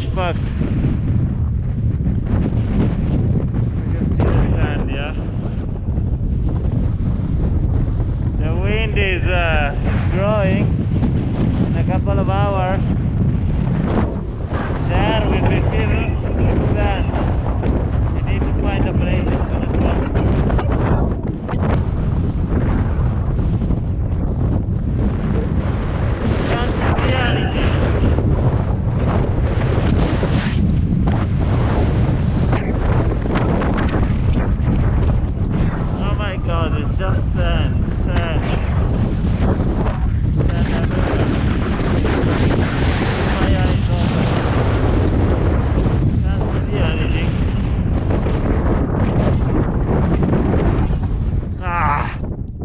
pitch fuck. You can see the sand, yeah. The wind is growing. In a couple of hours, there will be filled with sand. We need to find a place as soon as possible. Can't see anything. Oh my god, it's just sand, sand. Sand everywhere. My eyes open. Can't see anything.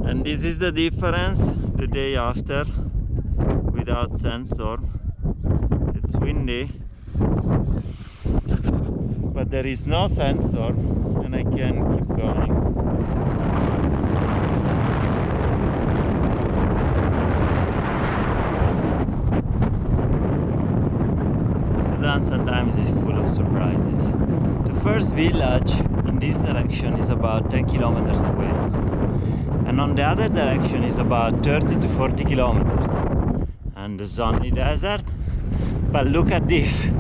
And this is the difference the day after without sandstorm. It's windy, but there is no sandstorm and I can keep going. Sudan sometimes is full of surprises. The first village in this direction is about 10 kilometers away, and on the other direction is about 30 to 40 kilometers, and the sunny desert. But look at this.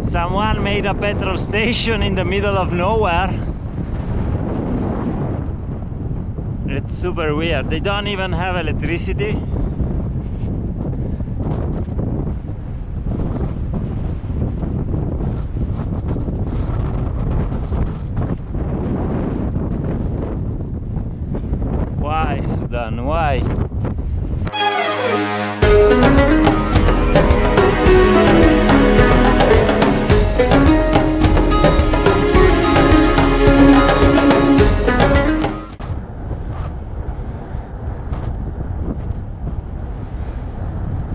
Someone made a petrol station in the middle of nowhere. It's super weird. They don't even have electricity. Why, Sudan? Why?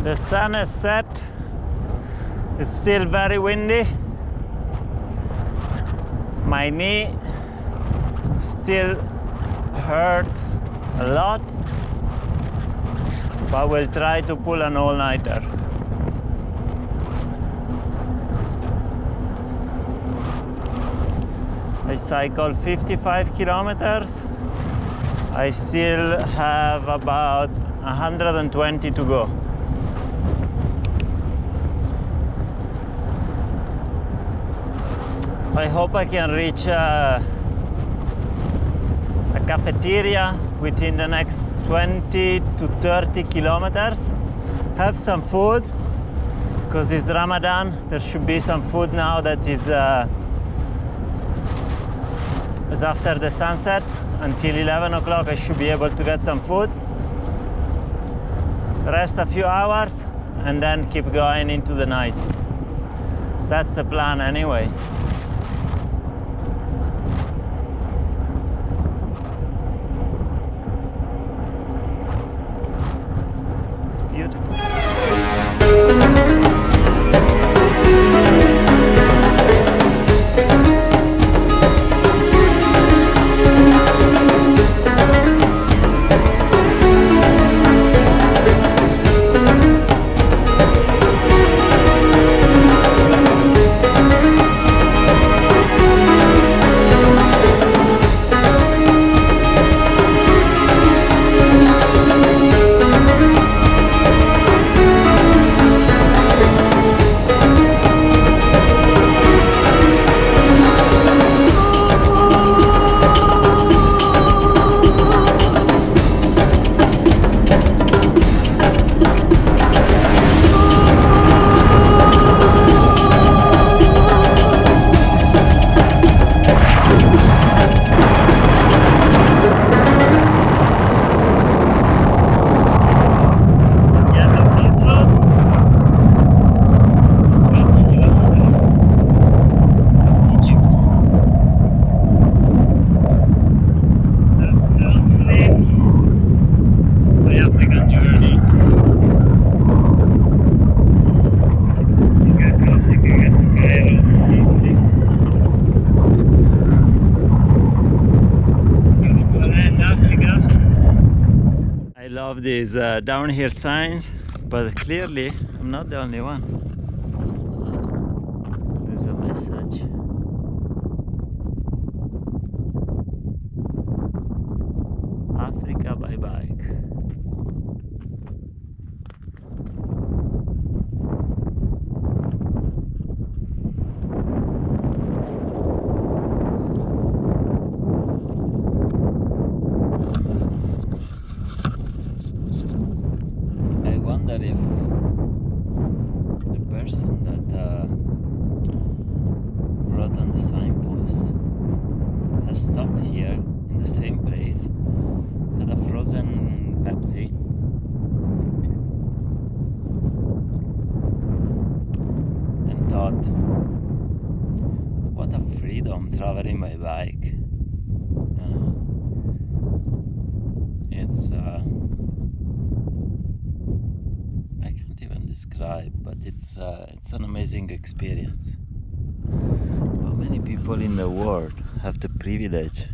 The sun has set. It's still very windy. My knee still hurt a lot, but we'll try to pull an all-nighter. I cycled 55 kilometers. I still have about 120 to go. I hope I can reach a cafeteria within the next 20 to 30 kilometers. Have some food, because it's Ramadan. There should be some food now that is after the sunset. Until 11 o'clock I should be able to get some food. Rest a few hours and then keep going into the night. That's the plan anyway. Beautiful. Love these downhill signs. But clearly, I'm not the only one. There's a message. Africa by bike. I wonder if the person that wrote on the signpost has stopped here in the same place, had a frozen Pepsi, and thought, what a freedom traveling by bike. It's I can't even describe, but it's an amazing experience. How many people in the world have the privilege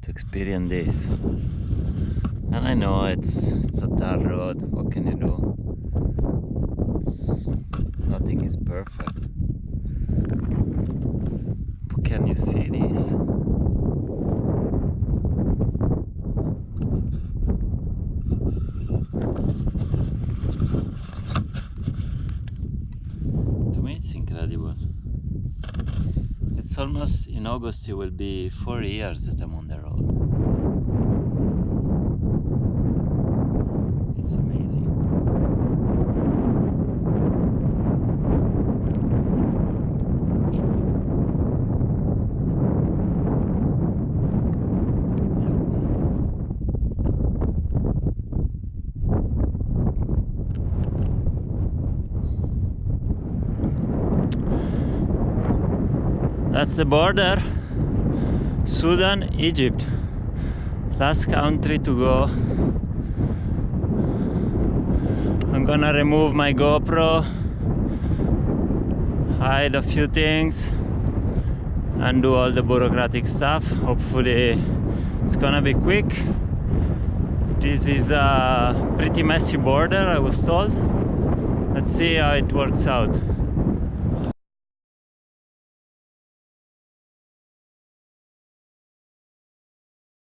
to experience this? And I know it's a tar road. What can you do? Nothing is perfect. But can you see this? To me it's incredible. It's almost, in August it will be 4 years that I'm on the road. It's amazing. That's the border. Sudan, Egypt. Last country to go. I'm gonna remove my GoPro, hide a few things, and do all the bureaucratic stuff. Hopefully it's gonna be quick. This is a pretty messy border, I was told. Let's see how it works out.